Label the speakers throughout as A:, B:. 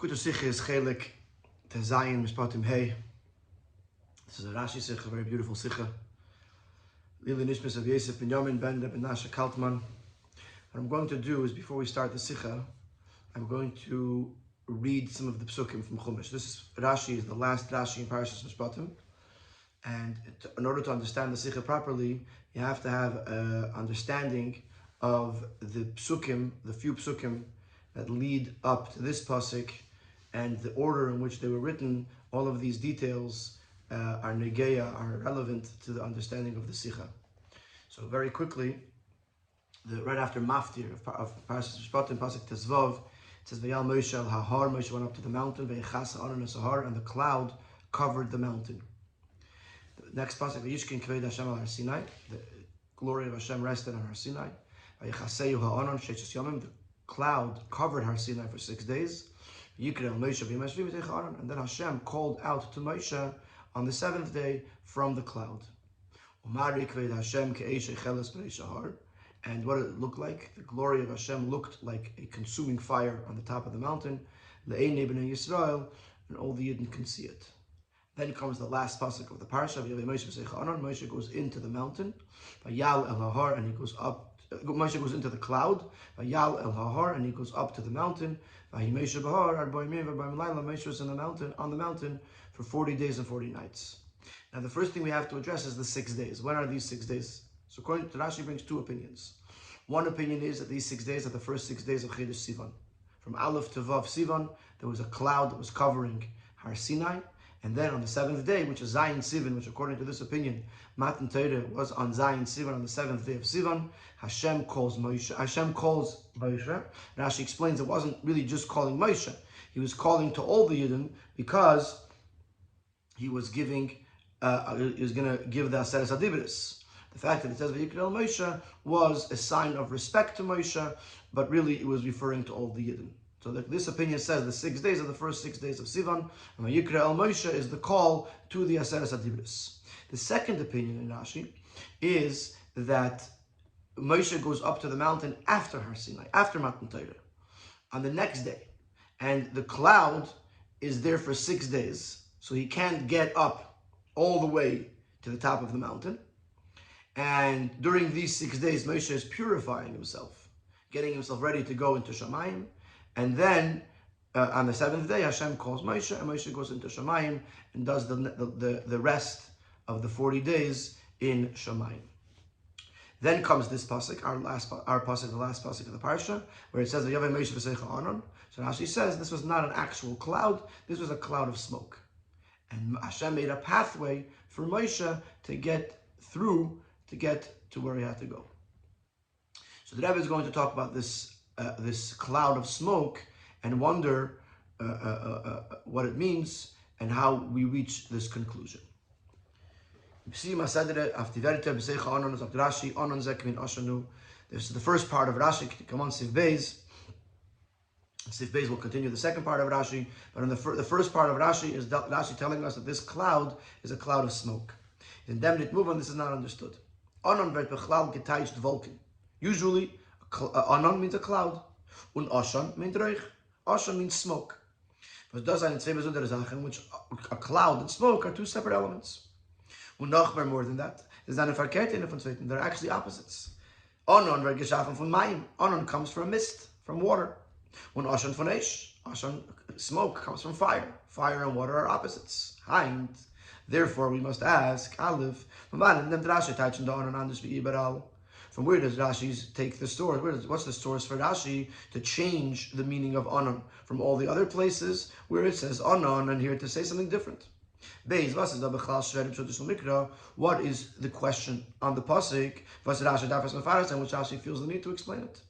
A: Kuto Sikha is Chelek to Zion Mishpatim Hey. This is a Rashi Sikha, a very beautiful Sikha. Lili Nishmas of Yosef Ben Yamin Ben Nasha Kaltman. What I'm going to do is, before we start the Sikha, I'm going to read some of the Psukim from Chumash. This Rashi is the last Rashi in Parashas Mishpatim. And in order to understand the Sikha properly, you have to have an understanding of the Psukim, the few Psukim that lead up to this Pasuk, and the order in which they were written. All of these details are negeya, are relevant to the understanding of the Sikha. So very quickly, right after Maftir of Parashas Mishpatim, Pasuk Tezvav, it says, Vayal Moshe al Hahar, Moshe went up to the mountain, Vayechas Aaron Sahar, and the cloud covered the mountain. The next Pasuk, Vayishkin Kved Hashem al Har Sinai, the glory of Hashem rested on Har Sinai. Vayechaseyu ha'anon sheishes yomim, the cloud covered Har Sinai for 6 days. And then Hashem called out to Moshe on the 7th day from the cloud. And what did it look like? The glory of Hashem looked like a consuming fire on the top of the mountain. And all the Yidden can see it. Then comes the last pasuk of the parasha. Moshe goes into the mountain. And he goes up. Moshe goes into the cloud, Vayal el Hahar, and he goes up to the mountain. Moshe was on the mountain for 40 days and 40 nights. Now the first thing we have to address is the 6 days. When are these 6 days? So according to Rashi, brings two opinions. One opinion is that these 6 days are the first 6 days of Chodesh Sivan. From Aleph to Vav Sivan, there was a cloud that was covering Har Sinai. And then on the 7th day, which is Zion Sivan, which according to this opinion, Matan Torah was on Zion Sivan on the 7th day of Sivan, Hashem calls Moshe. Rashi explains it wasn't really just calling Moshe. He was calling to all the Yidden because he was going to give the Aseret Adibris. The fact that it says Vayikra Moshe was a sign of respect to Moshe, but really it was referring to all the Yidden. So this opinion says the 6 days are the first 6 days of Sivan, and Vayikra el Moshe is the call to the Aseret Adibris. The second opinion in Rashi is that Moshe goes up to the mountain after Har Sinai, after Matan Torah, on the next day. And the cloud is there for 6 days, so he can't get up all the way to the top of the mountain. And during these 6 days, Moshe is purifying himself, getting himself ready to go into Shamayim. And then on the 7th day, Hashem calls Moshe, and Moshe goes into Shamayim and does the rest of the 40 days in Shamayim. Then comes this pasuk, our pasuk, the last pasuk of the parsha, where it says, "Vayavei Moshe v'seicha Aaron." So Rashi says this was not an actual cloud; this was a cloud of smoke, and Hashem made a pathway for Moshe to get through, to get to where he had to go. So the Rabbi is going to talk about this cloud of smoke and wonder what it means and how we reach this conclusion. This is the first part of Rashi. Come on, Sif Beis. Sif Beis will continue the second part of Rashi, but in the first part of Rashi is Rashi telling us that this cloud is a cloud of smoke. In Demnit Muvan, this is not understood. Usually, Anon means a cloud. Und Ashan means Reich. Ashan means smoke. But does in zwei besondere Sachen, which a cloud and smoke are two separate elements. Und noch more than that, is eine Verkehrte von Zweiten. They're actually opposites. Anon wird geschaffen von Mayim. Anon comes from mist, from water. Und Ashan von Eish. Ashan, smoke, comes from fire. Fire and water are opposites. Heind. Therefore, we must ask, Aleph, from where does Rashi take the source? What's the source for Rashi to change the meaning of Anon from all the other places where it says Anon and here to say something different? What is the question on the pasuk? And which Rashi feels the need to explain it.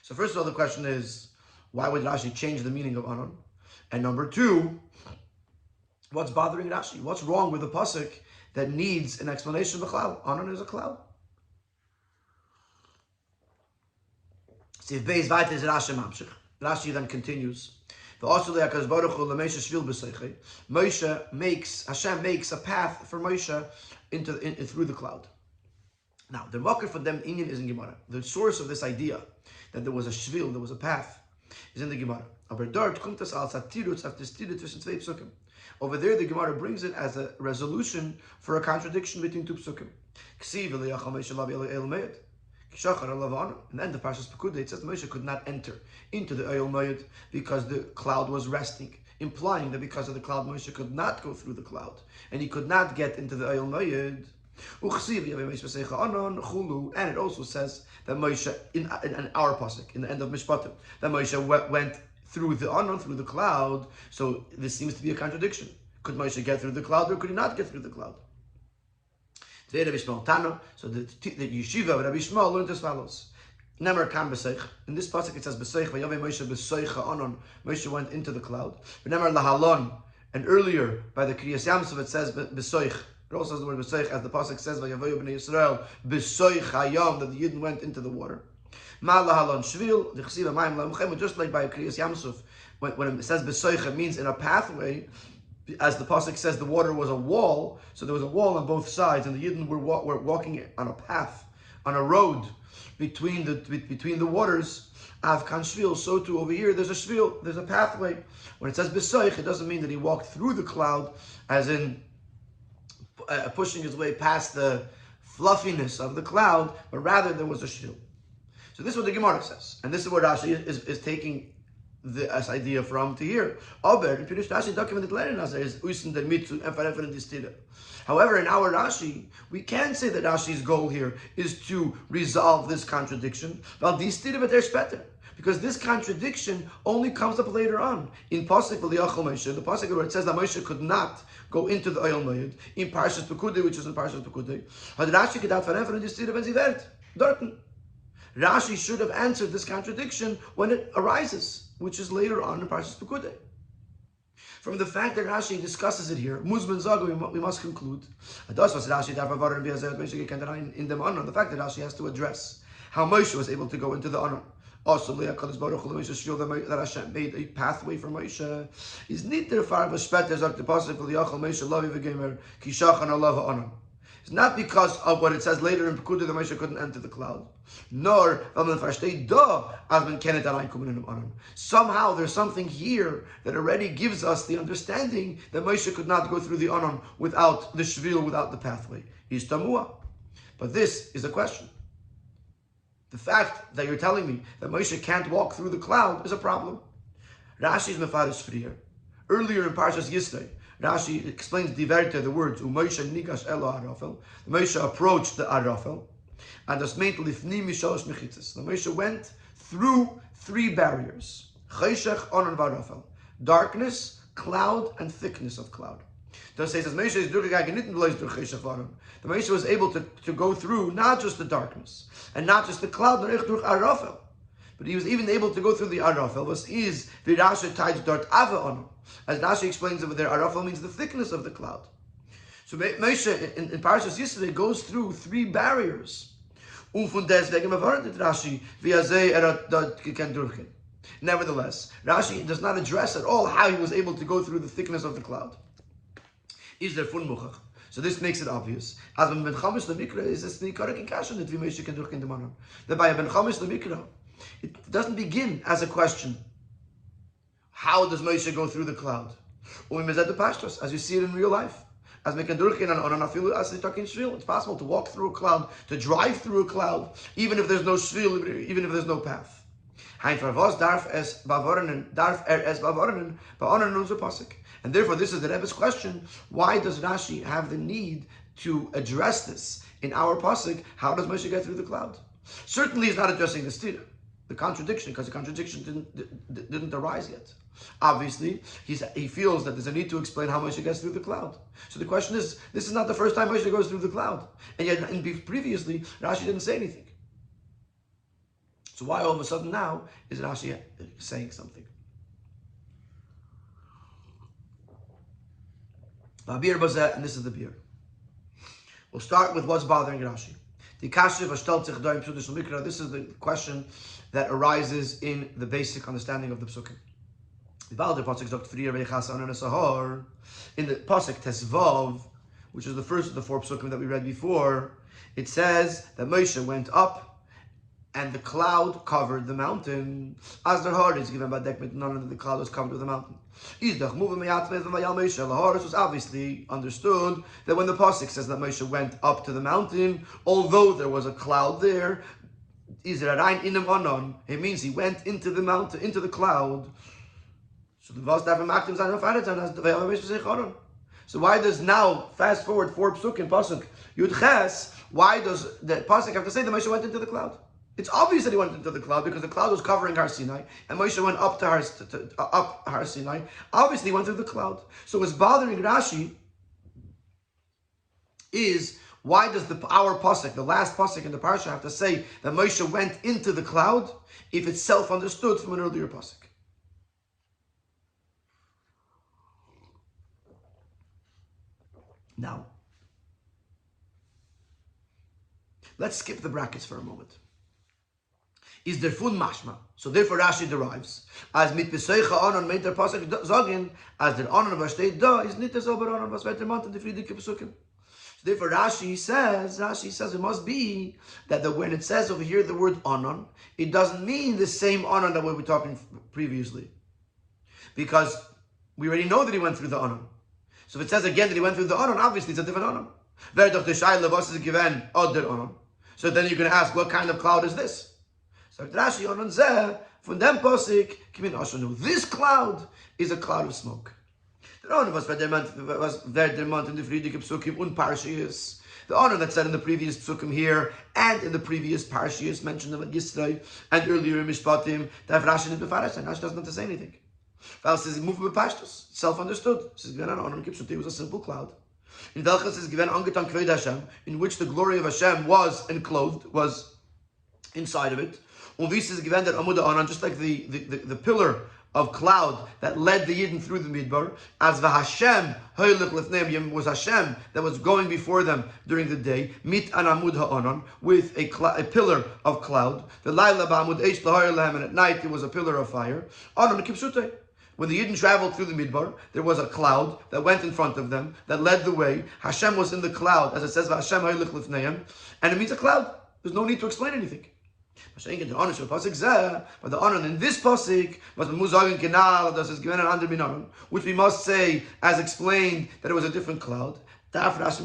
A: So first of all, the question is, why would Rashi change the meaning of Anon? And number two, what's bothering Rashi? What's wrong with the pasuk that needs an explanation of the cloud? Anon is a cloud. Rashi then continues. Hashem makes a path for Moshe through the cloud. Now, the makar for them Inyan is in Gemara. The source of this idea that there was a shvil, there was a path, is in the Gemara. Aber dort kommt es als Tirutz auf das Tirutz zwischen zwei Psukim. Over there, the Gemara brings it as a resolution for a contradiction between two Psukim. In the end of Parshas Pekudei, it says Moshe could not enter into the Oyel Moed because the cloud was resting, implying that because of the cloud, Moshe could not go through the cloud, and he could not get into the Oyel Moed. And it also says that Moshe, in our pasuk, in the end of Mishpatim, that Moshe went through the Anon, through the cloud. So this seems to be a contradiction. Could Moshe get through the cloud, or could he not get through the cloud? So the yeshiva of Rabbi Shmuel learned as follows. Nemer kam b'seich. In this pasuk it says b'seich v'yavei Moshe b'seicha Anon. Moshe went into the cloud. Nemer lahalon. And earlier by the Kriyas Yamsuf it says b'seich. It also says the word b'seich as the pasuk says v'yavei b'nei Yisrael b'seich hayam, that the Yidden went into the water. Ma lahalon shvil the chesiva ma'im la'mchem. Just like by Kriyas Yamsuf, when it says b'seich, it means in a pathway. As the pasuk says, the water was a wall, so there was a wall on both sides, and the Yidden were walking on a path, on a road between the waters. Av kan shvil, so too over here there's a shvil, there's a pathway. When it says b'soich, it doesn't mean that he walked through the cloud, as in pushing his way past the fluffiness of the cloud, but rather there was a shvil. So this is what the Gemara says, and this is what Rashi is taking this idea from to here. However, in our Rashi, we can say that Rashi's goal here is to resolve this contradiction. Because this contradiction only comes up later on. In Pasuk Moshe, the Pasuk where it says that Moshe could not go into the Oyel Moed, in Parshas Pekudei, which is in Parshas Pekudei, Rashi should have answered this contradiction when it arises, which is later on in Parshas Pekudei. From the fact that Rashi discusses it here, Muzman Zago, we must conclude. In the fact that Rashi has to address how Moshe was able to go into the Anon. Also, that Hashem made a pathway for Moshe. Is niter far v'shpeter zok the pasuk v'liyachol Moshe lavi v'gemer kishachan alav Anon. It's not because of what it says later in Pekudei that Moshe couldn't enter the cloud. Nor somehow there's something here that already gives us the understanding that Moshe could not go through the Anon without the Shvil, without the pathway. But this is a question. The fact that you're telling me that Moshe can't walk through the cloud is a problem. Rashi's mefarish here. Earlier in Parshas Yisrei, Rashi explains the words Moshe nigash elo arafel. Moshe approached the arafel, and das meint lifnim mishalosh mechitzas. The Moshe went through three barriers: cheshech, Anon, v'arafel, darkness, cloud, and thickness of cloud. Thus says Moshe is durchgegangen durch cheshech v'Aron. The Moshe was able to go through not just the darkness and not just the cloud, but durch arafel. But he was even able to go through the arafel. Was is the Rashi tied dort ava Anon. As Rashi explains over there, arafel means the thickness of the cloud. So Moshe in Parshas Yisrei goes through three barriers. Nevertheless, Rashi does not address at all how he was able to go through the thickness of the cloud. Is there fun muchach? So this makes it obvious. As ben chamesh lemikra is a sneikarik in kashan that we Moshe can durch in the manner. That by ben chamesh lemikra, it doesn't begin as a question. How does Moshe go through the cloud? As you see it in real life. As it's possible to walk through a cloud, to drive through a cloud, even if there's no shvil, even if there's no path. And therefore, this is the Rebbe's question. Why does Rashi have the need to address this in our pasuk? How does Moshe get through the cloud? Certainly, he's not addressing the stira, the contradiction, because the contradiction didn't arise yet. Obviously, he feels that there's a need to explain how Moshe gets through the cloud. So the question is, this is not the first time Moshe goes through the cloud. And yet, previously, Rashi didn't say anything. So why all of a sudden now is Rashi saying something? And this is the beer. We'll start with what's bothering Rashi. This is the question that arises in the basic understanding of the psukim. In the pasuk Tesvav, which is the first of the four psukim that we read before, it says that Moshe went up and the cloud covered the mountain. As their heart is given by deck with none of the cloud was covered with the mountain. This was obviously understood that when the pasuk says that Moshe went up to the mountain, although there was a cloud there, it means he went into the mountain, into the cloud. So why does now, fast forward 4 psukim, pasuk Yud Ches, why does the pasuk have to say that Moshe went into the cloud? It's obvious that he went into the cloud because the cloud was covering Har Sinai, and Moshe went up to Har Sinai. Obviously, he went through the cloud. So what's bothering Rashi is, why does our pasuk, the last pasuk in the parsha, have to say that Moshe went into the cloud if it's self-understood from an earlier pasuk? Now, let's skip the brackets for a moment. Is der fun mashma. So therefore Rashi derives as mit besoicha anon meint der pasuk sagen as der anon was steht da is nicht das aber anon was wird der Mann die friedliche psukim. So therefore Rashi says it must be that when it says over here the word anon, it doesn't mean the same anon that we were talking previously, because we already know that he went through the anon. So if it says again that he went through the anon, obviously it's a different anon. Wer doch der Shaila was is given other anon. So then you're going to ask, what kind of cloud is this? So Rashi anon zeh from them posik kimin ashanu. This cloud is a cloud of smoke. The anon was der Mont in the friedige psukim und parshiyos. The anon that said in the previous psukim here and in the previous parshiyos mentioned about Yisrael and earlier in Mishpatim, that Rashi didn't befarish, and Rashi doesn't have to say anything. Val says move with pashtus, self-understood. Says given an anon kipsut, it was a simple cloud. In Velchas is given angetan kved Hashem, in which the glory of Hashem was enclosed, was inside of it. Uvis is given that Amud Anan, just like the pillar of cloud that led the Yidden through the Midbar, as v'Hashem hoylech lefneim, was Hashem that was going before them during the day, mit an Amud Ha'anan, with a pillar of cloud. The Laila ba'amud eish l'hayr lehem, and at night it was a pillar of fire. Anan kipsutei. When the Yidden traveled through the Midbar, there was a cloud that went in front of them, that led the way. Hashem was in the cloud, as it says, v'Hashem hoylech lefneim, and it means a cloud. There's no need to explain anything. But the honor in this pasuk was muzagin kenal, that is given an under binaron, which we must say, as explained, that it was a different cloud. So Rashi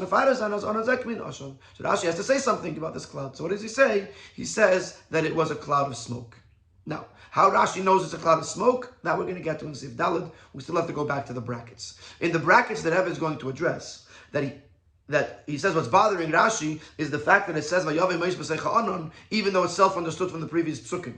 A: has to say something about this cloud. So what does he say? He says that it was a cloud of smoke. Now, how Rashi knows it's a cloud of smoke, that we're going to get to in Sif Daled. We still have to go back to the brackets. In the brackets that Rebbe is going to address, that he says what's bothering Rashi is the fact that it says Vayavei Moshe b'seicha anon, even though it's self-understood from the previous psukim.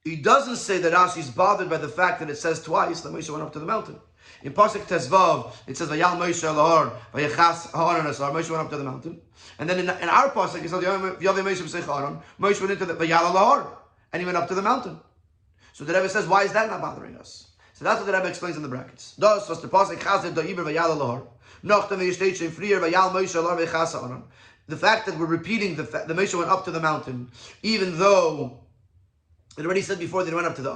A: He doesn't say that Rashi is bothered by the fact that it says twice that Moshe went up to the mountain. In pasuk Tezvav, it says Vayal Moshe lahor vayachas ha'anon asar. Moshe went up to the mountain, and then in our pasuk it says Vayavei Moshe b'seicha anon. Moshe went into the Vayal lahor, and he went up to the mountain. So the Rebbe says, why is that not bothering us? So that's what the Rebbe explains in the brackets. Das was the pasuk Chazer da'iber Vayal lahor. The fact that we're repeating the Moshe went up to the mountain, even though it already said before they went up to the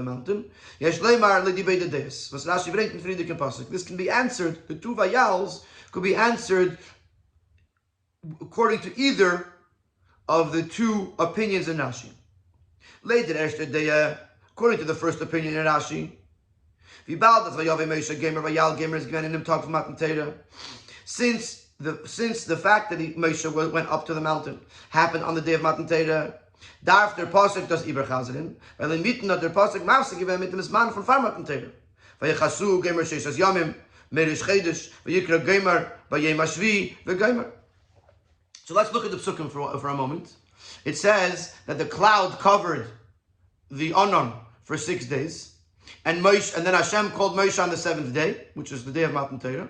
A: mountain. This can be answered. The two vayals could be answered according to either of the two opinions in Rashi. Later, according to the first opinion in Rashi, since the fact that Moshe went up to the mountain happened on the day of Matan Torah, after pasuk does Iber Chazerin, weil in mitten der pasuk mafsig gewesen mit dem Zman von Matan Torah. Vayechasu gamer sheishas yamim merish chedesh vayikra gamer vayem ashvi vegamer. So let's look at the psukim for a moment. It says that the cloud covered the Anon for 6 days. And then Hashem called Moshe on the 7th day, which is the day of Matan Torah.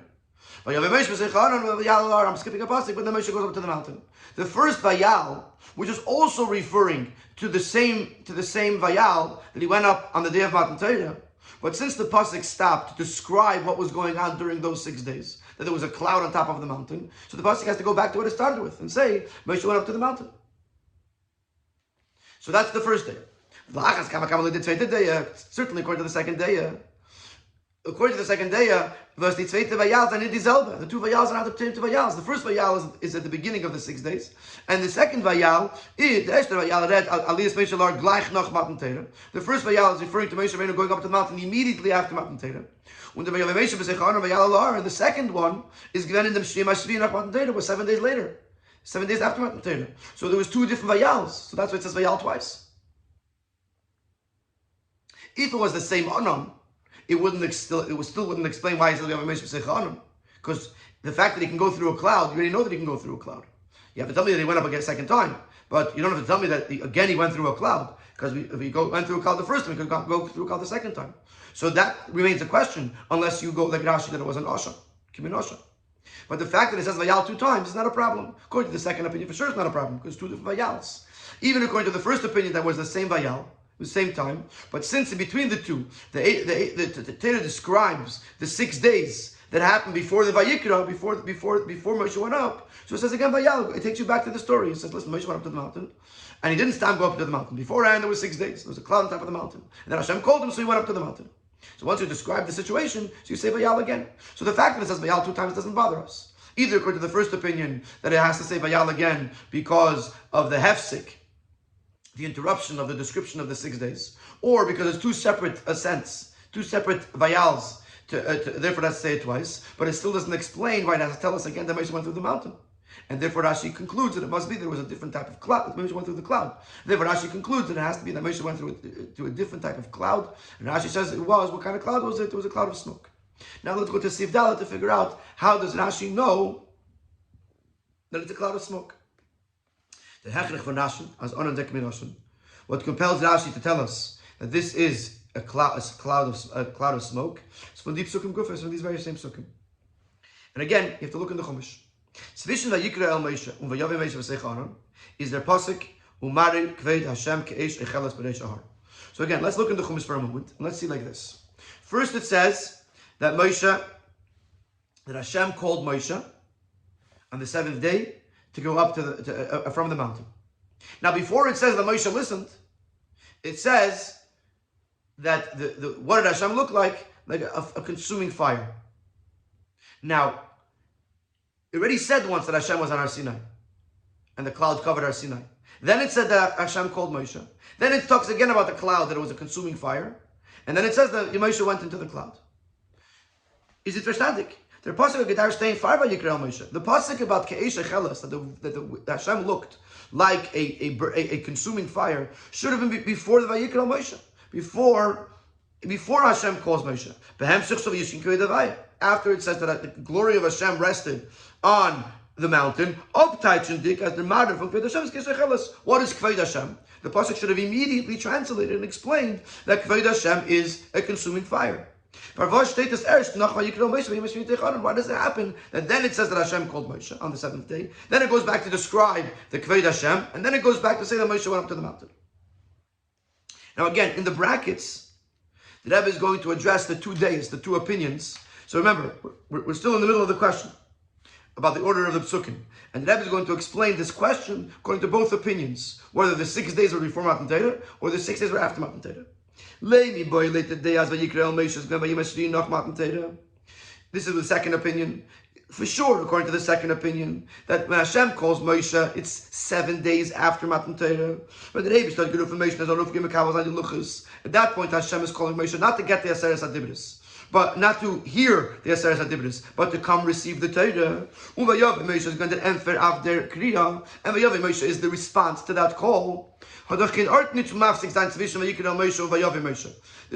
A: I'm skipping a pasuk, but then Moshe goes up to the mountain. The first Vayal, which is also referring to the same Vayal that he went up on the day of Matan Torah. But since the pasuk stopped to describe what was going on during those 6 days, that there was a cloud on top of the mountain, so the pasuk has to go back to what it started with and say Moshe went up to the mountain. So that's the first day. Certainly according to the second day, according to the second day, the two vayals are not the two vayals. The first vayal is at the beginning of the 6 days, and the second vayal is the first vayal is referring to Moshe Rabbeinu going up to the mountain immediately after Matan Torah. And the second one is given in the Matan Torah, was 7 days later, 7 days after Matan Torah. So there was two different vayals. So that's why it says vayal twice. If it was the same anam, it still wouldn't explain why he says we have a Mishpatim anam. Because the fact that he can go through a cloud, you already know that he can go through a cloud. You have to tell me that he went up again a second time, but you don't have to tell me that he went through a cloud. Because if he went through a cloud the first time, he could go through a cloud the second time. So that remains a question, unless you go like Rashi that it was an Asha, Kimin Asha. But the fact that it says Vayal 2 times is not a problem. According to the second opinion, for sure it's not a problem, because 2 different Vayals. Even according to the first opinion, that was the same Vayal, the same time, but since in between the two, the Torah describes the 6 days that happened before the Vayikra, before Moshe went up. So it says again Vayal. It takes you back to the story. It says, listen, Moshe went up to the mountain, and he didn't stand go up to the mountain. Beforehand, there was 6 days. There was a cloud on top of the mountain, and then Hashem called him, so he went up to the mountain. So once you describe the situation, so you say Vayal again. So the fact that it says Vayal 2 times doesn't bother us. Either according to the first opinion that it has to say Vayal again because of the hefsik, the interruption of the description of the 6 days, or because it's two separate ascents, two separate vayals, therefore that's say it twice, but it still doesn't explain why it has to tell us again that Moshe went through the mountain. And therefore Rashi concludes that it must be there was a different type of cloud, that Moshe went through the cloud. Therefore Rashi concludes that it has to be that Moshe went through a different type of cloud, and Rashi says it was, what kind of cloud was it? It was a cloud of smoke. Now let's go to Sif Dalet to figure out how does Rashi know that it's a cloud of smoke. The Hechrech von Rashi, as Onandek Mirashin, what compels Rashi to tell us that this is a cloud of smoke, it's from deep Sukkim Gufas, from these very same Sukkim. And again, you have to look in the Chumash. Zwischen Vayikra el Moshe und Vayavi Moshe v'Seicharon is there pasuk Umari Kved Hashem Ke'esh Echelas B'Reish Ahar. So again, let's look in the Chumash for a moment, and let's see like this. First, it says that Hashem called Moshe on the 7th day to go up from the mountain. Now, before it says that Moshe listened, it says that what did Hashem look like? Like a consuming fire. Now, it already said once that Hashem was on Har Sinai, and the cloud covered Har Sinai. Then it said that Hashem called Moshe. Then it talks again about the cloud, that it was a consuming fire. And then it says that Moshe went into the cloud. Is it verstandig? The pasuk about Ke'esh Echelas, that Hashem looked like a consuming fire, should have been before the Vayikra Moshe, before Hashem calls Moshe. After it says that the glory of Hashem rested on the mountain, what is Kved Hashem? The pasuk should have immediately translated and explained that Kved Hashem is a consuming fire. Why does it happen that then it says that Hashem called Moshe on the 7th day, then it goes back to describe the Kved Hashem, and then it goes back to say that Moshe went up to the mountain? Now again, in the brackets, the Rebbe is going to address the 2 days, the 2 opinions. So remember, we're still in the middle of the question about the order of the psukim. And the Rebbe is going to explain this question according to both opinions, whether the 6 days were before Matan Torah or the 6 days were after Matan Torah. This is the second opinion. For sure, according to the second opinion, that when Hashem calls Moshe, it's 7 days after Matan Torah. But the Rebbe started information as at that point, Hashem is calling Moshe not to get the Aseres HaDibros, but not to hear the Aseres HaDibros, but to come receive the Torah. And Moshe is the response to that call. There's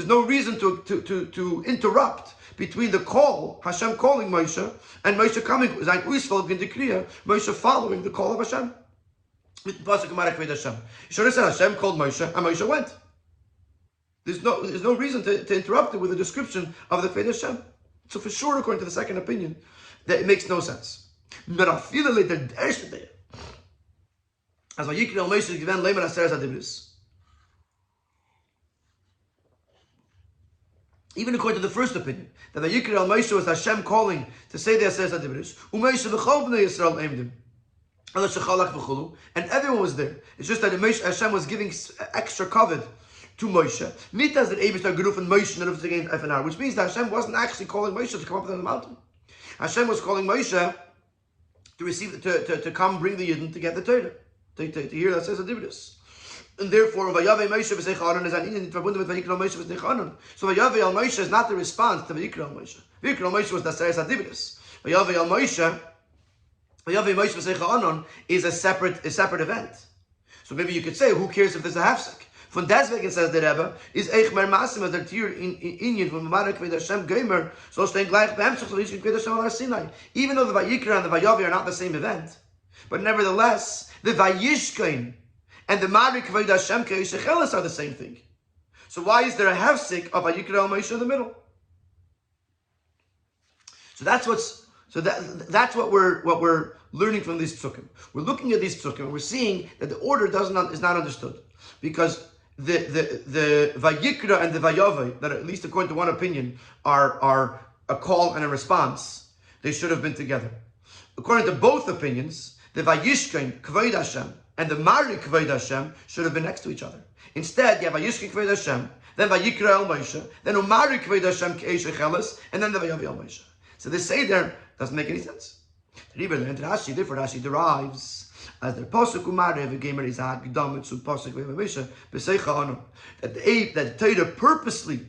A: no reason to interrupt between the call, Hashem calling Moshe, and Moshe coming, Moshe following the call of Hashem. You should have said Hashem called Moshe, and Moshe went. There's no reason to interrupt it with a description of the Kved Hashem. So for sure, according to the second opinion, that it makes no sense. As Vayikra Moshe is given Leimer Aseres HaDibros. Even according to the first opinion, that Vayikra Moshe was Hashem calling to say the Aseres HaDibros, Moshe v'chol b'nei Yisrael eimdim, and everyone was there. It's just that Hashem was giving extra covet to Moshe. Mitas that Eibishter Geruf and Moshe and against FNR, which means that Hashem wasn't actually calling Moshe to come up on the mountain. Hashem was calling Moshe to receive, to come bring the Yidden to get the Torah, to hear that says a Dividus. And therefore, Vayave Moshe b'seich Aaron is an inyan verbunden with Vayikra Moshe b'seich Aaron. So Vayave al Moshe is not the response to Vayikra al Moshe. Vayikra al Moshe was the Seres HaDividus. Vayave al Moshe, Vayave Moshe b'seich Aaron is a separate event. So maybe you could say, who cares if there's a hafsek? Von deswegen says the Rebbe, is eich mer masim as der Tier in Inyan von Mamara Kved Hashem Gomer, so stehen gleich beimschach so Yishkin Kved Hashem al Sinai. Even though the Vayikra and the Vayavi are not the same event, but nevertheless, the Vayishkin and the Mari Kved Hashem Keishechelis are the same thing. So why is there a hefsek of Vayikra al Moshe in the middle? So that's what we're learning from these psukim. We're looking at these psukim and we're seeing that the order is not understood, because the Vayikra and the Vayave, that at least according to one opinion are a call and a response, they should have been together. According to both opinions, the Vayishkin Kved Hashem and the Mari Kved Hashem should have been next to each other. Instead, you have Vayishkin Kved Hashem, then Vayikra el Moshe, then Umari Kved Hashem Keishechelis, and then the Vayave el Moshe. So this Seder doesn't make any sense. Therefore Rashi derives as the pasuk Umari v'gemer is ha'gdam to pasuk v'moshe b'seicha anu, that the Torah purposely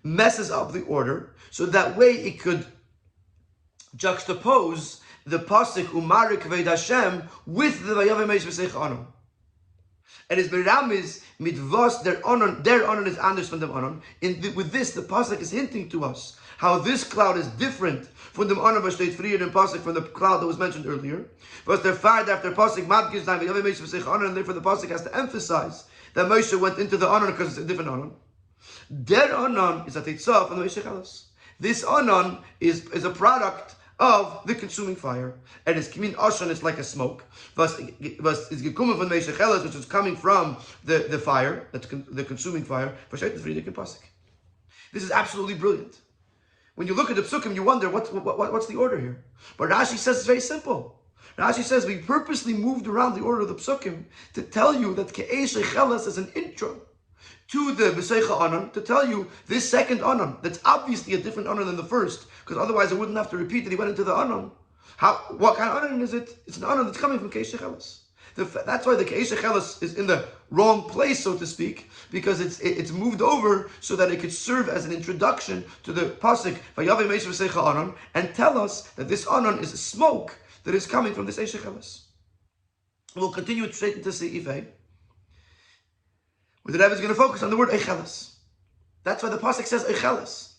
A: messes up the order so that way it could juxtapose the pasuk Umari Kved Hashem with the Vayave Moshe b'seicha anu. And his Miramis mitvos their honor is anders from them honor. With this, the pasuk is hinting to us how this cloud is different from the honor of state freer and pasuk from the cloud that was mentioned earlier. But they're fired after pasuk madgish time Vayave Moshe b'seicha honor, and therefore the pasuk has to emphasize that Moshe went into the honor because it's a different honor. Their honor is a tetzah from the Moshe. This honor is a product of the consuming fire, and it's kimin oshan is like a smoke. Was is gekommen von Moshe, which is coming from the fire, the consuming fire. This is absolutely brilliant. When you look at the psukim, you wonder what's the order here. But Rashi says it's very simple. Rashi says we purposely moved around the order of the psukim to tell you that Ke'esh Cheles is an intro to the B'seicha Anon, to tell you this second Anon, that's obviously a different Anon than the first, because otherwise I wouldn't have to repeat that he went into the Anon. What kind of Anon is it? It's an Anon that's coming from Ke'esh Cheles. That's why the Ke'esh Cheles is in the wrong place, so to speak, because it's moved over so that it could serve as an introduction to the pasuk Vayave Moshe b'seicha Anon, and tell us that this Anon is a smoke that is coming from this Ke'esh Cheles. We'll continue straight into Seif A, where the Rebbe is going to focus on the word Eicheles. That's why the pasuk says Eicheles.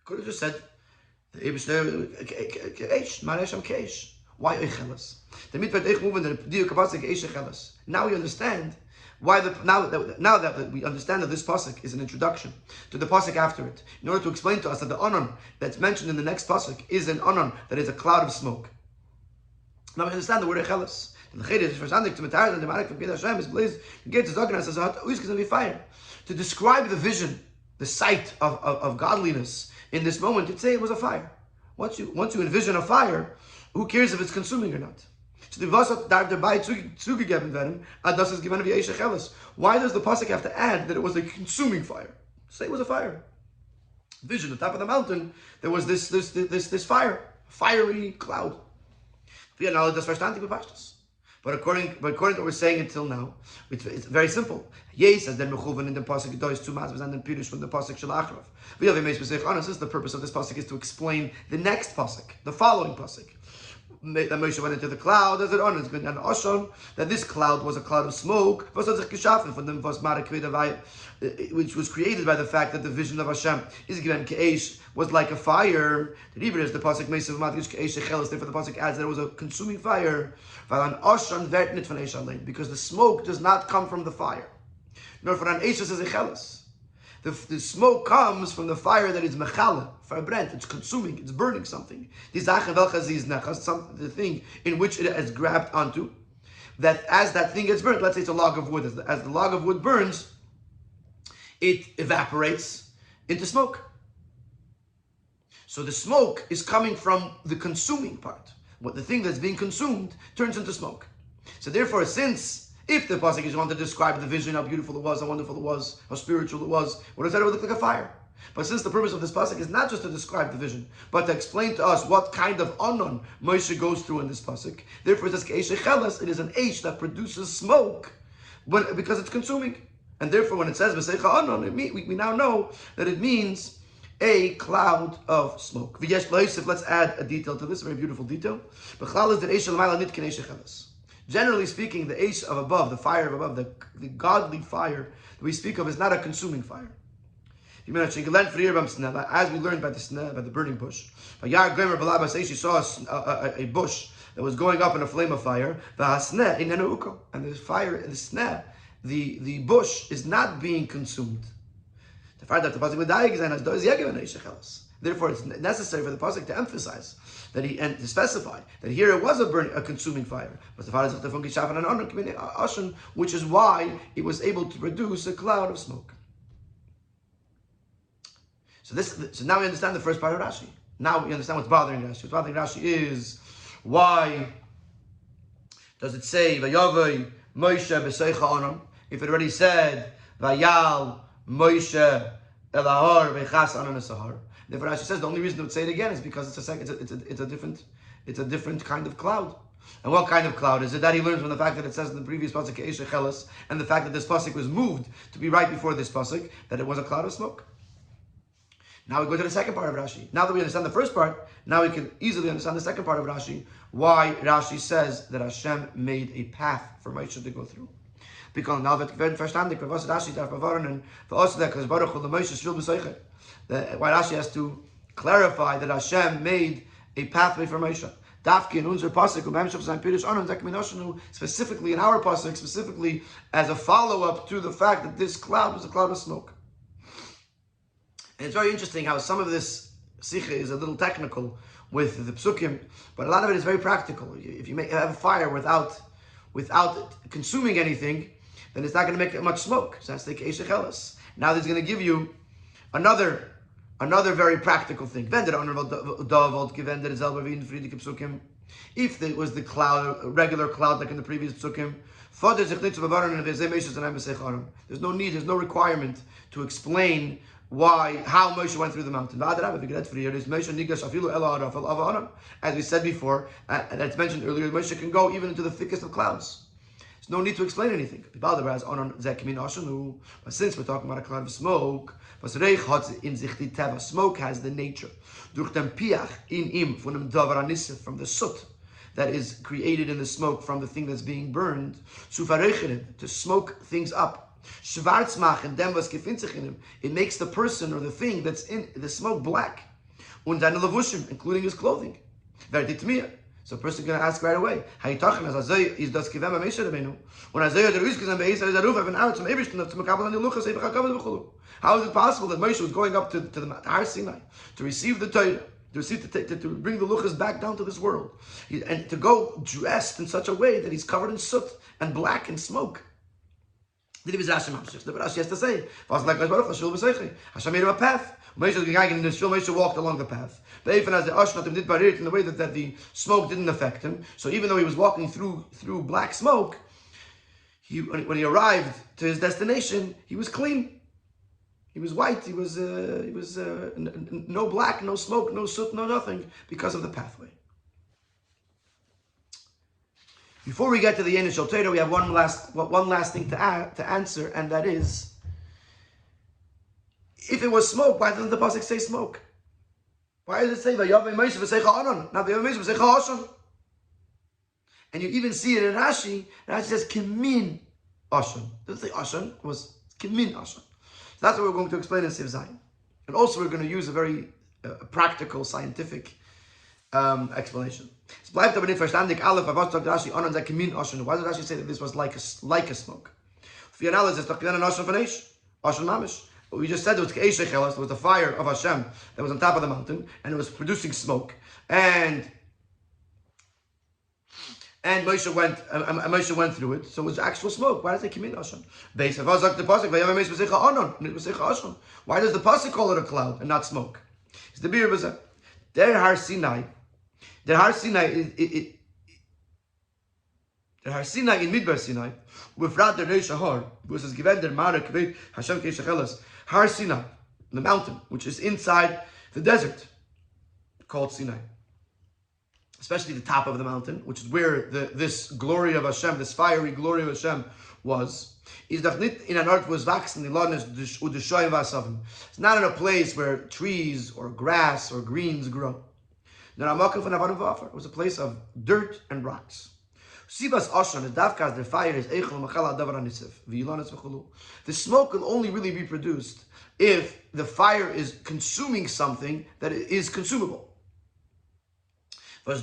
A: Could have just said the Eish, Maresham Keish. Why Eicheles? Now we understand why now that we understand that this pasuk is an introduction to the pasuk after it, in order to explain to us that the Anon that's mentioned in the next pasuk is an Anon that is a cloud of smoke. Now we understand the word Eicheles. To describe the vision, the sight of godliness in this moment, you'd say it was a fire. Once you envision a fire, who cares if it's consuming or not? Why does the pasuk have to add that it was a consuming fire? Say it was a fire. Vision, on top of the mountain, there was this fire, fiery cloud. But according to what we're saying until now, it's very simple. Yes, as then mechuvan in the pasuk does two matzvahs and then pirush from the pasuk shalachrov. This is the purpose of this pasuk, is to explain the next pasuk, the following pasuk. That Moshe went into the cloud as it on it's been an oshon, that this cloud was a cloud of smoke, which was created by the fact that the vision of Hashem is given ke'esh, was like a fire. The pasuk mesav matish ke'esh shecheles. Therefore, the pasuk adds that it was a consuming fire. Because the smoke does not come from the fire, nor for an eshes as a cheles. The smoke comes from the fire that is mechala, verbrent. It's consuming, it's burning something. The thing in which it has grabbed onto, that as that thing gets burnt, let's say it's a log of wood, as the log of wood burns, it evaporates into smoke. So the smoke is coming from the consuming part. What the thing that's being consumed turns into smoke. So therefore, since If the pasuk is going to describe the vision, how beautiful it was, how wonderful it was, how spiritual it was, what does that? It would look like a fire. But since the purpose of this pasuk is not just to describe the vision, but to explain to us what kind of anon Moshe goes through in this pasuk, therefore it says k'eish cheles, it is an eish that produces smoke because it's consuming. And therefore when it says v'seicha anon, we now know that it means a cloud of smoke. Let's add a detail to this, a very beautiful detail. Generally speaking, the eish of above, the fire of above, the godly fire that we speak of is not a consuming fire. As we learned by the burning bush. She saw a bush that was going up in a flame of fire. And the fire, the sneh, the bush is not being consumed. Therefore, it's necessary for the pasuk to emphasize that and to specify that here it was a consuming fire, which is why it was able to produce a cloud of smoke. So now we understand the first part of Rashi. Now we understand what's bothering Rashi. What's bothering Rashi is why does it say Vayavai Moshe b'seicha onam if it already said Vayal Moshe elahar v'chas anan esahar. Therefore, Rashi says the only reason it would say it again is because it's a different kind of cloud. And what kind of cloud is it? That he learns from the fact that it says in the previous pasuk K'eish cheles, and the fact that this pasuk was moved to be right before this pasuk, that it was a cloud of smoke. Now we go to the second part of Rashi. Now that we understand the first part, now we can easily understand the second part of Rashi. Why Rashi says that Hashem made a path for Moshe to go through. Because now that verstandig, was Rashi darf bewahren and because Baruch Hu Moshe shvil b'seicha. Why Rashi has to clarify that Hashem made a pathway for Moshe. Dafki in unser pasuk umemshach zayin pirish anon zek minoshenu, specifically in our pasuk, specifically as a follow-up to the fact that this cloud was a cloud of smoke. And it's very interesting how some of this sikha is a little technical with the psukim, but a lot of it is very practical. If you have a fire without consuming anything, then it's not going to make much smoke. So that's the k'eish cheles. Now he's going to give you another very practical thing. If it was the cloud, a regular cloud like in the previous psukim, there's no need, there's no requirement to explain how Moshe went through the mountain. As we said before, and it's mentioned earlier, Moshe can go even into the thickest of clouds. There's no need to explain anything. But since we're talking about a cloud of smoke, smoke has the nature from the soot that is created in the smoke from the thing that's being burned, to smoke things up. It makes the person or the thing that's in the smoke black, including his clothing. So a person is going to ask right away, how you talking? When Isaiah how is it possible that Moshe was going up to the Har Sinai to receive the Torah, to bring the luchas back down to this world, and to go dressed in such a way that he's covered in soot and black and smoke? The Rashi has to say, Hashem made him a path. Moshe walked along the path. In the way that the smoke didn't affect him. So even though he was walking through black smoke, when he arrived to his destination, he was clean. He was white. He was no black, no smoke, no soot, no nothing, because of the pathway. Before we get to the initial Torah, we have one last thing to answer, and that is, if it was smoke, why doesn't the pasuk say smoke? Why does it say Vayavei Moshe v'seicha anon, not Vayavei Moshe v'seicha ashon? And you even see it in Rashi. Rashi says kimin ashon. It doesn't say ashon. It was kimin ashon. So that's what we're going to explain in Siv Zayin. And also we're going to use a very practical, scientific explanation. Why does Rashi say that this was like a smoke? For your analysis, what we just said, it was K'eish cheles, it was the fire of Hashem that was on top of the mountain, and it was producing smoke. And Moshe went through it, so it was actual smoke. Why does it come in Hashem? Why does the pasuk call it a cloud and not smoke? It's the beer bazeh. The Har Sinai Der Har Sinai in Midbar Sinai, befrat der Reish Har, wo es given der Mare Kved Hashem Keshechelas, Har Sinai, the mountain, which is inside the desert, called Sinai. Especially the top of the mountain, which is where this glory of Hashem, this fiery glory of Hashem was. It's not in a place where trees or grass or greens grow. It was a place of dirt and rocks. The fire is the smoke will only really be produced if the fire is consuming something that is consumable. Which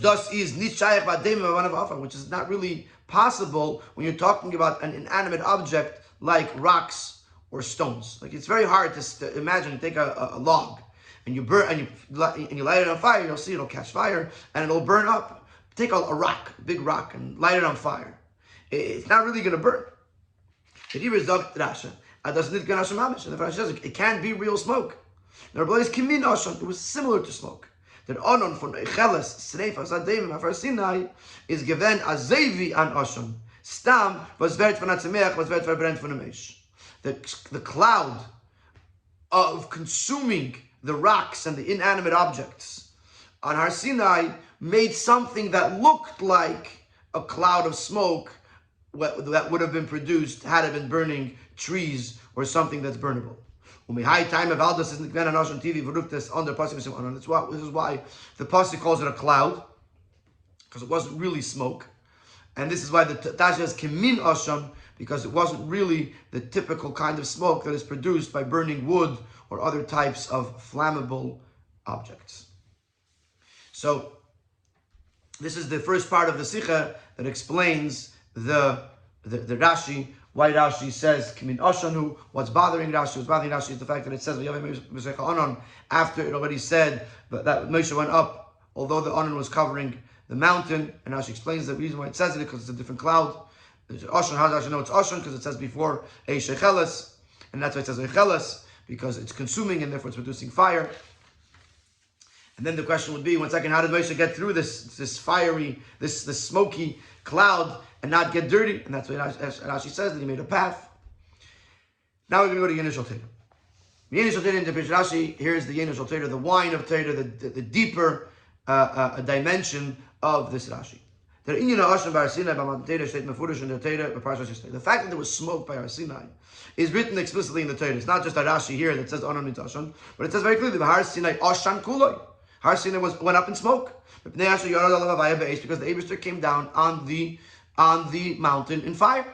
A: is not really possible when you're talking about an inanimate object like rocks or stones. Like, it's very hard to imagine. You take a log and you burn and you light it on fire. You'll see it'll catch fire and it'll burn up. Take a rock, a big rock, and light it on fire. It's not really going to burn. It can't be real smoke. It was similar to smoke. The onon von Echeles Sneifas Ademim Afar Sinai is given as Zevi an Oshon. Stam was wert von Atzemeach, was wert verbrennt von Amesh. The cloud of consuming the rocks and the inanimate objects on Har Sinai made something that looked like a cloud of smoke that would have been produced had it been burning trees or something that's burnable. This is why the pasuk calls it a cloud, because it wasn't really smoke, and this is why the Tasha is Kemin Asham, because it wasn't really the typical kind of smoke that is produced by burning wood or other types of flammable objects. So this is the first part of the Sikha that explains the Rashi. Why Rashi says Kimin Oshanu? What's bothering Rashi? What's bothering Rashi is the fact that it says after it already said that Moshe went up, although the Onan was covering the mountain. And Rashi explains the reason why it says it, because it's a different cloud. Oshan, how does Rashi know it's Oshan? Because it says before Shecheles, and that's why it says Shecheles, because it's consuming and therefore it's producing fire. And then the question would be, one second, how did Moshe get through this fiery, this smoky cloud and not get dirty? And that's what Rashi says, that he made a path. Now we're going to go to Yenishal Torah. Yenishal Torah in the Rashi, here's the Yenishal Torah, the wine of Torah, the deeper dimension of this Rashi. The fact that there was smoke by Har Sinai is written explicitly in the Torah. It's not just a Rashi here that says Onan Mitashan, but it says very clearly, Har Sinai Oshan Kuloi. Har Sinai went up in smoke because the Eibishter came down on the mountain in fire.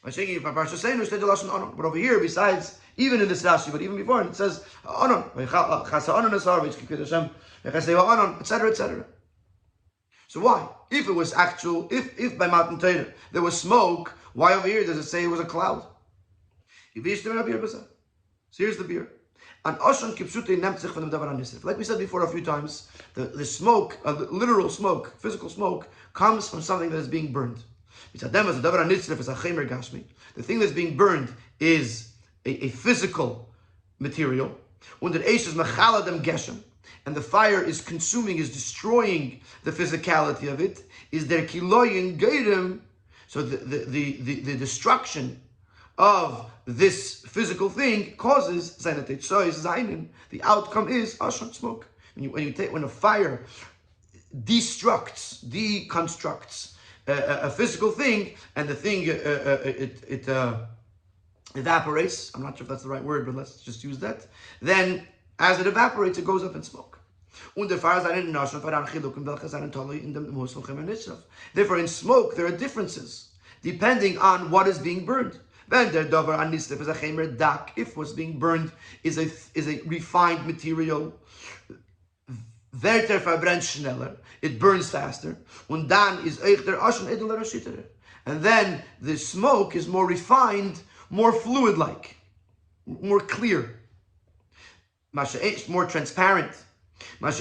A: But over here, besides, even in this Rashi, but even before, it says Onan, etc., etc. So why? If it was actual, if by Mountain Torah there was smoke, why over here does it say it was a cloud? So here's the beer. And like we said before a few times, the smoke, literal smoke, physical smoke, comes from something that is being burned. The thing that's being burned is a physical material. And the fire is consuming, is destroying the physicality of it. Is there kiloyin geirim? So the destruction of this physical thing causes the outcome is ashon smoke. When a fire deconstructs a physical thing, and the thing it evaporates. I'm not sure if that's the right word, but let's just use that. Then, as it evaporates, it goes up in smoke. Therefore, in smoke there are differences depending on what is being burned. If what's being burned is a refined material, it burns faster. And then the smoke is more refined, more fluid-like, more clear, more transparent. But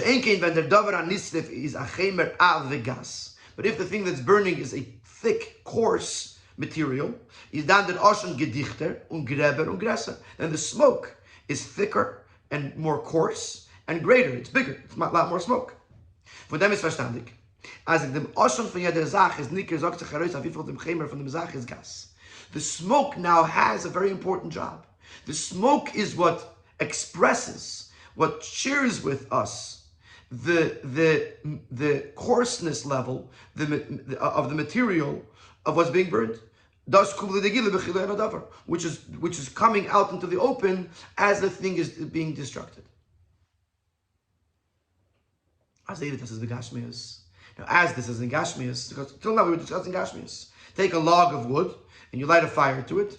A: if the thing that's burning is a thick, coarse material, then the smoke is thicker and more coarse and greater. It's bigger. It's a lot more smoke. For them, it's verstandig. As in dem Oshon von jeder Zach is Nicker sagt sich heraus, wie viel dem Chemer von dem Zach is Gas. The smoke now has a very important job. The smoke is what expresses, what shares with us the coarseness level of the material of what's being burned. Which is coming out into the open as the thing is being destructed. As David says, now, as this is in Gashmias, because till now we were discussing Gashmias. Take a log of wood and you light a fire to it.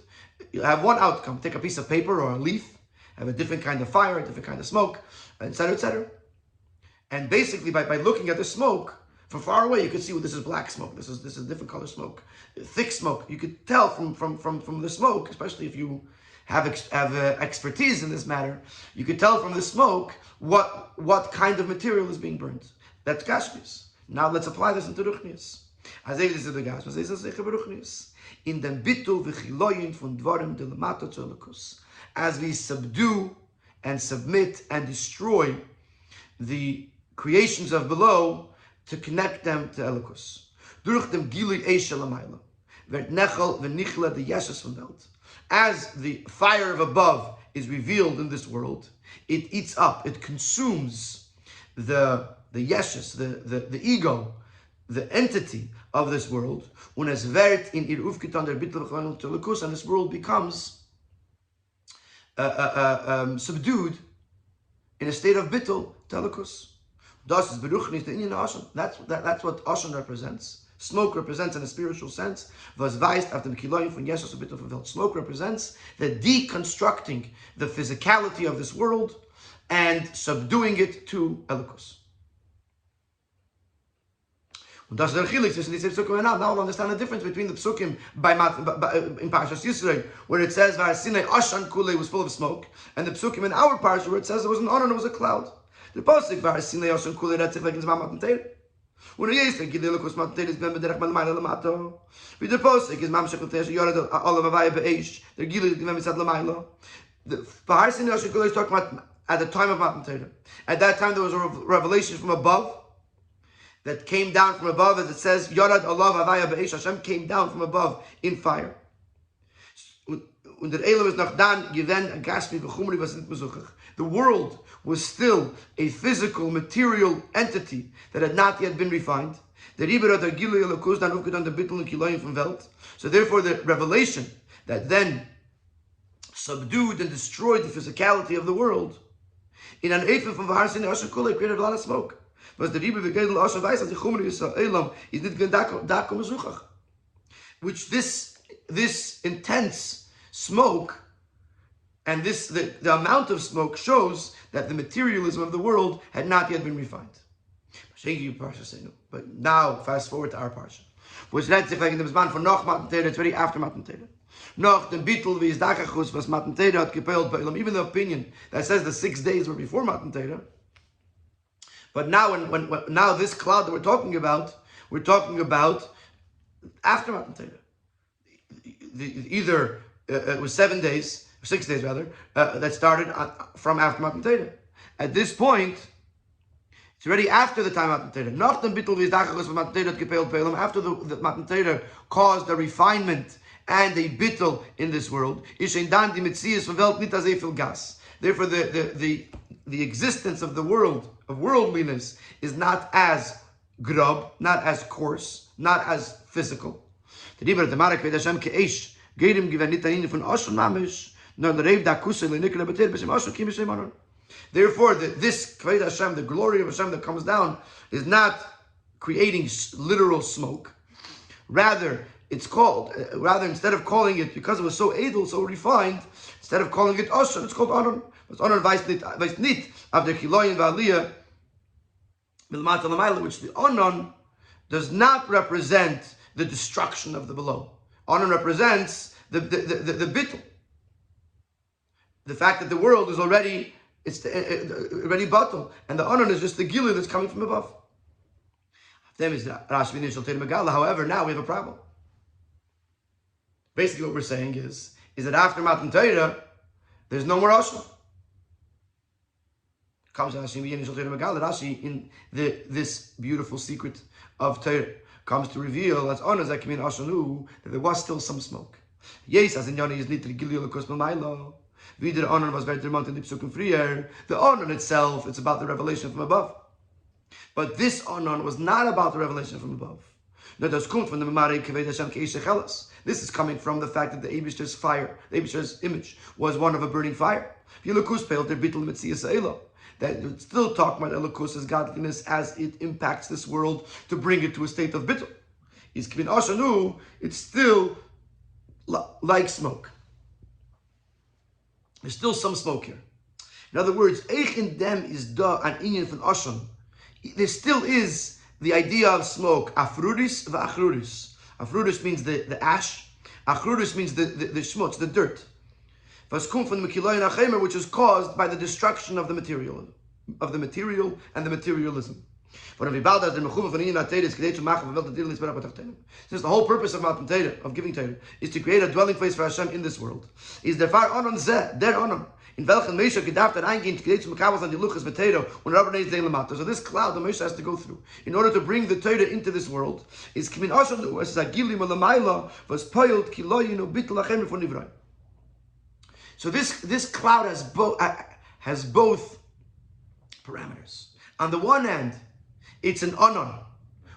A: You have one outcome. Take a piece of paper or a leaf, have a different kind of fire, a different kind of smoke, etc., etc. And basically, by looking at the smoke from far away, you could see, well, this is black smoke. This is different color smoke, thick smoke. You could tell from the smoke, especially if you have expertise in this matter. You could tell from the smoke what kind of material is being burnt. That's Gashmias. Now let's apply this into Ruchnias. In dem Bittul v'chiloyin von dvarim delamato tzolakus, as we subdue and submit and destroy the creations of below to connect them to Elikus. Durch dem Gilui Eish Elamayla, werd Nechel v'nichla the Yeshes von Welt. As the fire of above is revealed in this world, it eats up, it consumes the Yeshes, the ego, the entity of this world, und es wird in ihr aufgetan der Bittul v'chiloyin tzolakus, and this world becomes subdued in a state of bittul telekus. Das is beruchnis the Indian Oshon. That's what Oshon represents. Smoke represents in a spiritual sense. Was weist auf dem Kiloyim von Jesus bittul von Welt. Smoke represents the deconstructing the physicality of this world and subduing it to elikus. Und das ist der Chilik zwischen these Psukim and now. Now we'll understand the difference between the Psukim in Parashas Yisrael, where it says V'asinei Ashan Kulei was full of smoke, and the Psukim in our Parashah where it says there was an honor and it was a cloud. The Pasuk V'asinei Ashan Kulei retzich like in Zman Matan Teirah. When it is like Gidei Lukus Matan Teirah is ben b'derech malmayla lamato. With the Pasuk is Mamshech l'tesh yorad olav avaya be'eish. The Gidei Lukus Matan Teirah. The V'asinei Ashan Kulei is talking about at the time of Matan Teirah. At that time there was a revelation from above that came down from above, as it says, Yorad Allah Avaya Be'esh, Hashem came down from above in fire. The world was still a physical, material entity that had not yet been refined. So therefore the revelation that then subdued and destroyed the physicality of the world, in an Eifel from Vaharsin Ashakula, created a lot of smoke. Was the Rebbe begedel Asher weiß, dass die Chumri Yisraelam is nicht dakum mezuchach, which this intense smoke and the amount of smoke shows that the materialism of the world had not yet been refined. But now fast forward to our parsha, which redt sich wegen dem Zman von noch Matan Teirah, it's very after Matan Teirah. Noch dem Bittul wie is Dachachus was Matan Teirah hat gepeilt bei Elam, even the opinion that says the 6 days were before Matan Teirah. But now, when now this cloud that we're talking about after Matan Teirah. Either it was 7 days, or 6 days rather, that started from after Matan Teirah. At this point, it's already after the time of Matan Teirah. Nach dem Bittul v'yizdachachos v'Matan Teirah gepeilt pe'elam, after the Matan Teirah caused a refinement and a bittul in this world. Ishein dan di mitzias von Welt nit azeh viel gas. Therefore, the existence of the world, of worldliness, is not as grub, not as coarse, not as physical. Therefore, the this Kved Hashem, the glory of Hashem that comes down, is not creating literal smoke. Rather, instead of calling it, because it was so edel, so refined, instead of calling it Osher, it's called Anon. It's Anon weist nit of the Chiloyin v'Aliyah Milmata L'mayla, which the Anon does not represent the destruction of the below. Anon represents the bittul. The fact that the world is already battle, and the Anon is just the gilu that's coming from above. However, now we have a problem. Basically, what we're saying is that after Matan Teirah, there's no more Ashra. comes Rashi in this beautiful secret of Torah comes to reveal as onas that mean ashanu that there was still some smoke. Yes, as in Yoni is nitri gilil kosmel mailo. Wieder onan was very dermant in the psukim frier. The onan itself, it's about the revelation from above. But this onan was not about the revelation from above. This is coming from the fact that the Eibishter's fire, the Eibishter's image, was one of a burning fire. That it's still talking about Elokus' godliness as it impacts this world to bring it to a state of bittul. It's still like smoke. There's still some smoke here. In other words, Eich in dem is da an inyan von Ashan. There still is the idea of smoke. Afruris v'achruris. Afruris means the ash. Achruris means the schmutz, the dirt. Which is caused by the destruction of the material and the materialism. Since the whole purpose of Matan Torah, of giving Torah, is to create a dwelling place for Hashem in this world, is der Far Onon Zeh, der Onon, in welchen Moshe gedarf eingehen to create some Makabos and the Luchas B'Torah when Rabbi Neis Dein Lamata. So this cloud that Moshe has to go through in order to bring the Torah into this world is Kimin Oshon, as Agilim Olamayla was Poyot Kiloyinu Bittul Lachem B'Fon Nivrei. So this cloud has both parameters. On the one hand, it's an onon,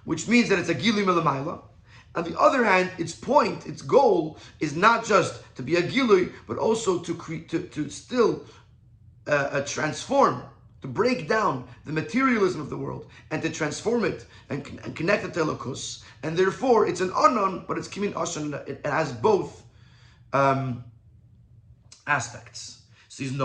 A: which means that it's a gilui melamayla. On the other hand, its goal is not just to be a gilui, but also to still transform, to break down the materialism of the world and to transform it and connect it to Elokus. And therefore, it's an onon, but it's kimin oshan. It has both aspects. Since it's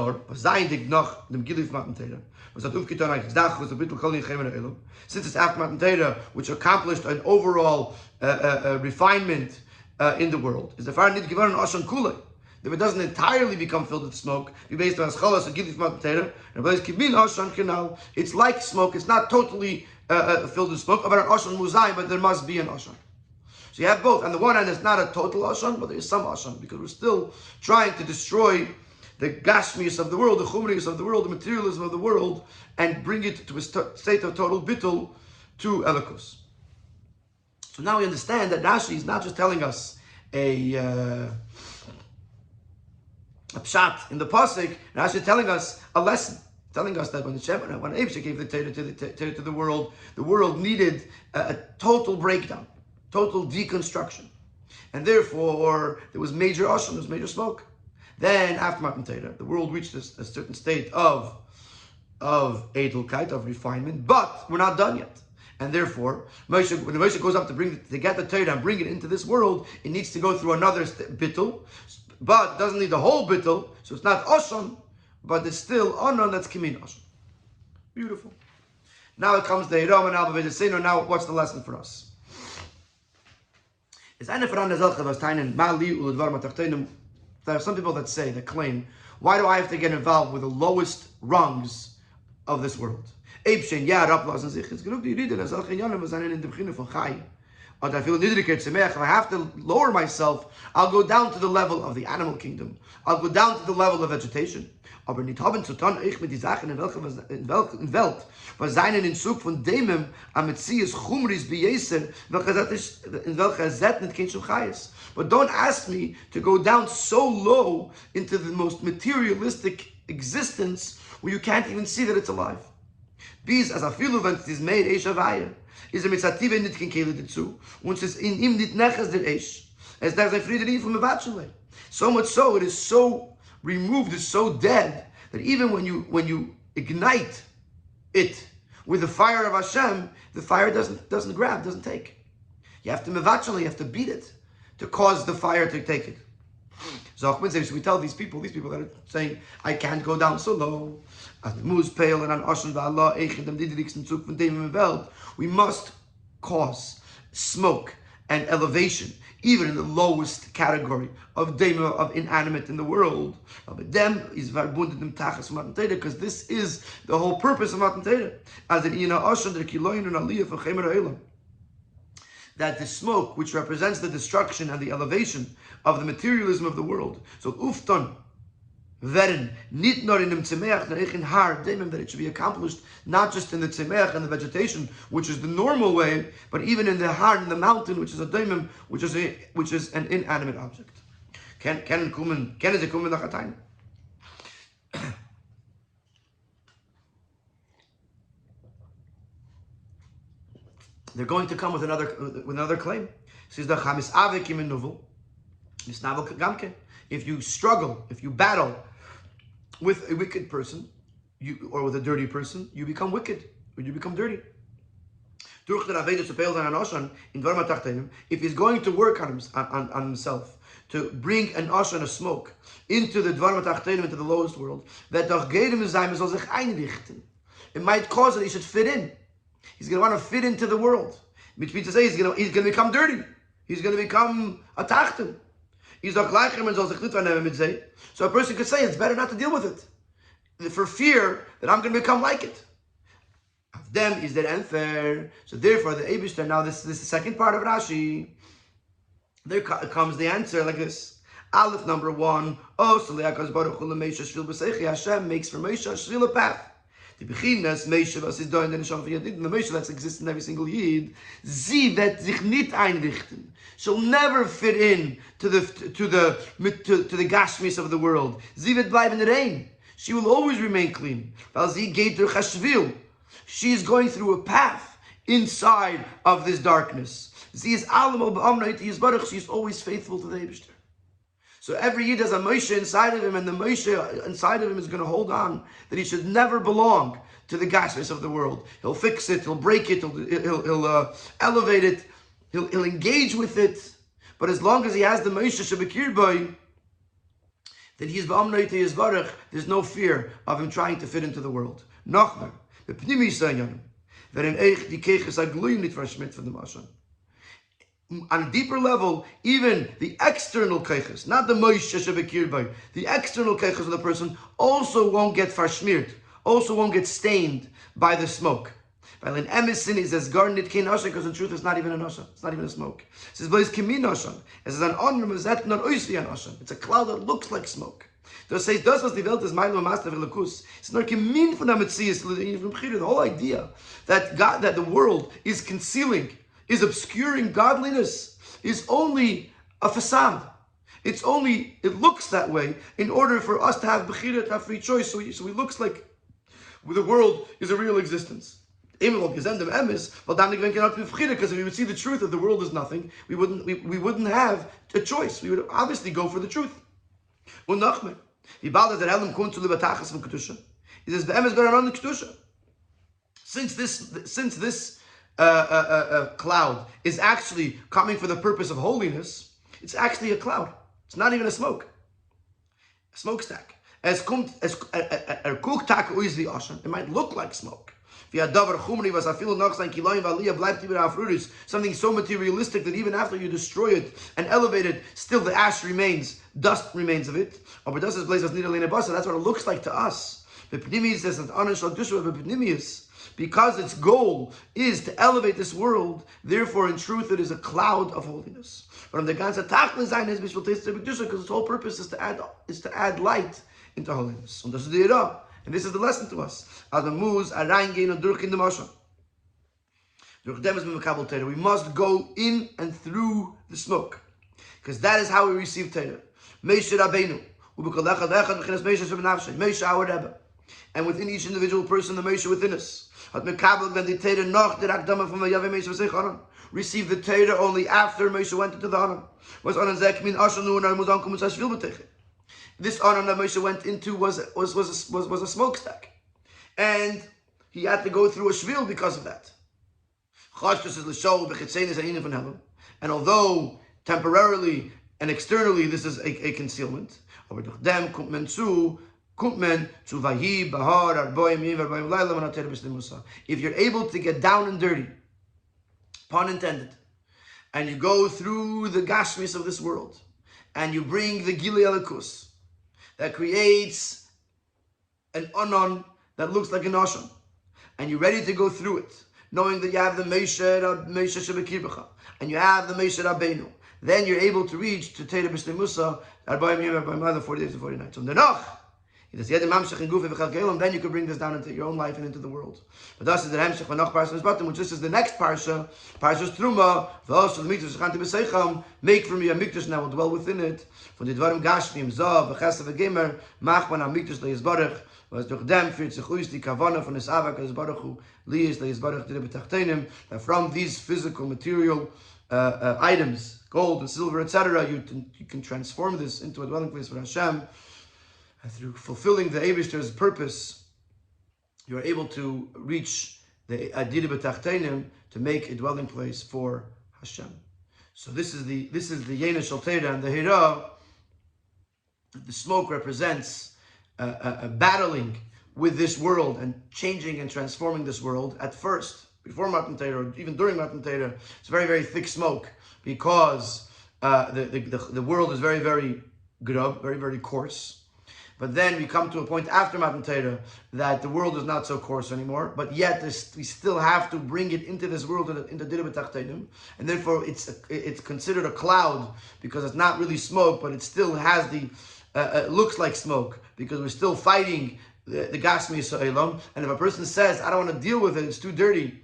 A: after Matan Torah, which accomplished an overall refinement in the world, is the fire need given an Ashan Kule. If it doesn't entirely become filled with smoke, be based on Aschalas and Gilif Matan Torah, and place Kibin Ashan Canal, it's like smoke. It's not totally filled with smoke, but an Ashan Muzai, but there must be an Ashan. So you have both. On the one hand, it's not a total Ashan, but there is some Ashan, because we're still trying to destroy the gashmius of the world, the chumrius of the world, the materialism of the world, and bring it to a state of total bittul to Elokus. So now we understand that Rashi is not just telling us a pshat in the pasuk. Rashi is telling us a lesson, telling us that when Eibshter gave the Torah to the world needed a total breakdown, total deconstruction, and therefore there was major asham, there was major smoke. Then, after Matan Torah, the world reached a certain state of edelkeit, of refinement, but we're not done yet. And therefore, when Moshe goes up to get the Torah and bring it into this world, it needs to go through another bittul, but it doesn't need the whole bittul, so it's not Oshon, but it's still Onon, that's Kimin Oshon. Beautiful. Now it comes the Hiram and Alba Vedeseno. Now, what's the lesson for us? There are some people that claim, why do I have to get involved with the lowest rungs of this world? If I have to lower myself, I'll go down to the level of the animal kingdom. I'll go down to the level of vegetation. Aber nicht haben zu tun, ich mit die Sachen in Welt, was seinen in Zug von Demem am Metzies Chumris Bieser, in welcher Zet nicht kein Schulchayes. But don't ask me to go down so low into the most materialistic existence where you can't even see that it's alive. Bis as a filu wenn es made Eish Avaya, is a Mitzative nicht kein Kehle dazu, und es in ihm nicht neches der Eish. Es da sein Frieden nicht von Mevachele. So much so, it is so removed, is so dead that even when you ignite it with the fire of Hashem, the fire doesn't grab, doesn't take. You have to mevachel, you have to beat it to cause the fire to take it. So we tell these people that are saying, I can't go down so low. We must cause smoke and elevation, even in the lowest category of inanimate in the world. Because this is the whole purpose of Matan Torah. That the smoke, which represents the destruction and the elevation of the materialism of the world. So ufton, werden, nicht nur in dem Tzemeach, nur in Har, that it should be accomplished not just in the Tzemeach and the vegetation, which is the normal way, but even in the Har, in the mountain, which is a daimim, which is an inanimate object. Can it kommen nach a time? They're going to come with another claim. Says the Chamis Avik im Nuvel. If you struggle, if you battle with a wicked person, or with a dirty person, you become wicked, or you become dirty. If he's going to work on himself, to bring an ashan, a smoke, into the dvarim atachtenim, into the lowest world, it might cause that he should fit in. He's going to want to fit into the world, which means to say he's going to become dirty. He's going to become a tachtim. So a person could say it's better not to deal with it, for fear that I'm going to become like it. Of them is that unfair. So therefore, the Eibishter, now this is the second part of Rashi. There comes the answer like this. Aleph number 1. Hashem makes for Moshe a shvil, a path. The beginnas Moshe was is doing the neshama yid, the Moshe that exists in every single yid. Sie wird sich nicht einrichten. She'll never fit in to the gashmis of the world. Sie wird bleiben rein. She will always remain clean. Weil sie geht durch hashvil. She is going through a path inside of this darkness. She is always faithful to the Eibishter. So every Yid has a Moshe inside of him, and the Moshe inside of him is going to hold on that he should never belong to the gashmis of the world. He'll fix it, he'll break it, he'll elevate it, he'll engage with it. But as long as he has the Moshe Shebekir Boy, that he's ba'amnoi to Yisbarach, there's no fear of him trying to fit into the world. Nachmer, the Pnimi Sayan, verin eich die keches agluim nit verschmidt von dem Ashan. On a deeper level, even the external keiches, not the Moshe Shebekir Boy, the external keiches of the person also won't get verschmiert, also won't get stained by the smoke. While in Emerson is as garnet kin ashan, because in truth it's not even an ashan, it's not even a smoke. It says blaze kimin ashan, it says an onrum is that not oisvi an ashan. It's a cloud that looks like smoke. It says das was die Welt is milo master velakus. It's not kimin von der Metzias, the whole idea that God, that the world is concealing, is obscuring godliness, is only a facade. It looks that way in order for us to have bechira, to have free choice. So it looks like the world is a real existence. Because if we would see the truth that the world is nothing, we wouldn't have a choice. We would obviously go for the truth. Since this cloud is actually coming for the purpose of holiness, it's actually a cloud. It's not even a smokestack. It might look like smoke. Something so materialistic that even after you destroy it and elevate it, still the ash remains, dust remains of it. That's what it looks like to us. Because its goal is to elevate this world, therefore in truth it is a cloud of holiness. But the ganze because its whole purpose is to add light into holiness. And this is the lesson to us. We must go in and through the smoke, because that is how we receive Torah. Moshe Rabbeinu, Moshe our Rebbe, and within each individual person, the Moshe within us. Received the Torah only after Moshe went into the Aron. This Aron that Moshe went into was a smokestack, and he had to go through a shvil because of that. And although temporarily and externally this is a concealment, if you're able to get down and dirty, pun intended, and you go through the gashmis of this world, and you bring the Gilei Elikus that creates an anon that looks like an ashan, and you're ready to go through it, knowing that you have the Moshe Shebekir and you have the Moshe Rabbeinu, then you're able to reach to Teira B'Shnei Musa, 40 days and 40 nights. So Nenach, Then you can bring this down into your own life and into the world. But that's the Hemshech Vanach Parsha Mishpatim, which this is the next parsha, Parshas Truma. Also the mikdash shechanti b'seicham. Make for me a mikdash, and I will dwell within it. For the dvarim gashmim zav v'chesed v'gemer machman a mikdash le'yizbarach. Was durch dem führt sich aus die Kavana von des Avak Baruch Hu Lies Le'yizbarach Dire B'tachtenim. That from these physical material items, gold and silver, etc., you can transform this into a dwelling place for Hashem. And through fulfilling the Eibishter's purpose, you are able to reach the Adira B'tachtenim to make a dwelling place for Hashem. So this is the Yena Shel Teira and the Hira. The smoke represents battling with this world and changing and transforming this world. At first, before Matan Torah, or even during Matan Torah, it's very, very thick smoke because the world is very, very grub, very, very coarse. But then we come to a point after Matan Torah that the world is not so coarse anymore, but yet we still have to bring it into this world, into Dira B'tachtenim, and therefore it's considered a cloud because it's not really smoke, but it still has looks like smoke because we're still fighting the Gasmi Yisraelim. And if a person says, I don't want to deal with it, it's too dirty,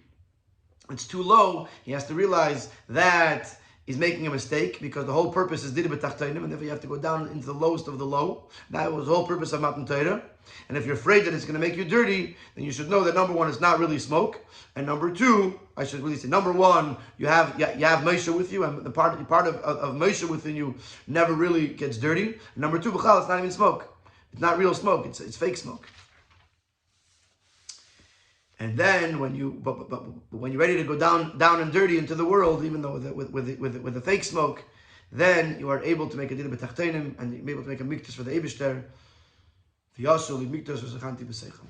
A: it's too low, he has to realize that he's making a mistake because the whole purpose is Dira B'tachtenim, and therefore you have to go down into the lowest of the low. That was the whole purpose of Matan Torah. And if you're afraid that it's going to make you dirty, then you should know that number one, it's not really smoke. And number two, I should really say, number one, you have Moshe with you, and the part of Moshe within you never really gets dirty. And number two, b'chal, it's not even smoke. It's not real smoke. It's fake smoke. And then when when you're ready to go down and dirty into the world, even though with the fake smoke, then you are able to make a Dira B'tachtenim and you're able to make a mikdash for the Eibishter. V'yasu li mikdash v'shechanti b'seicham.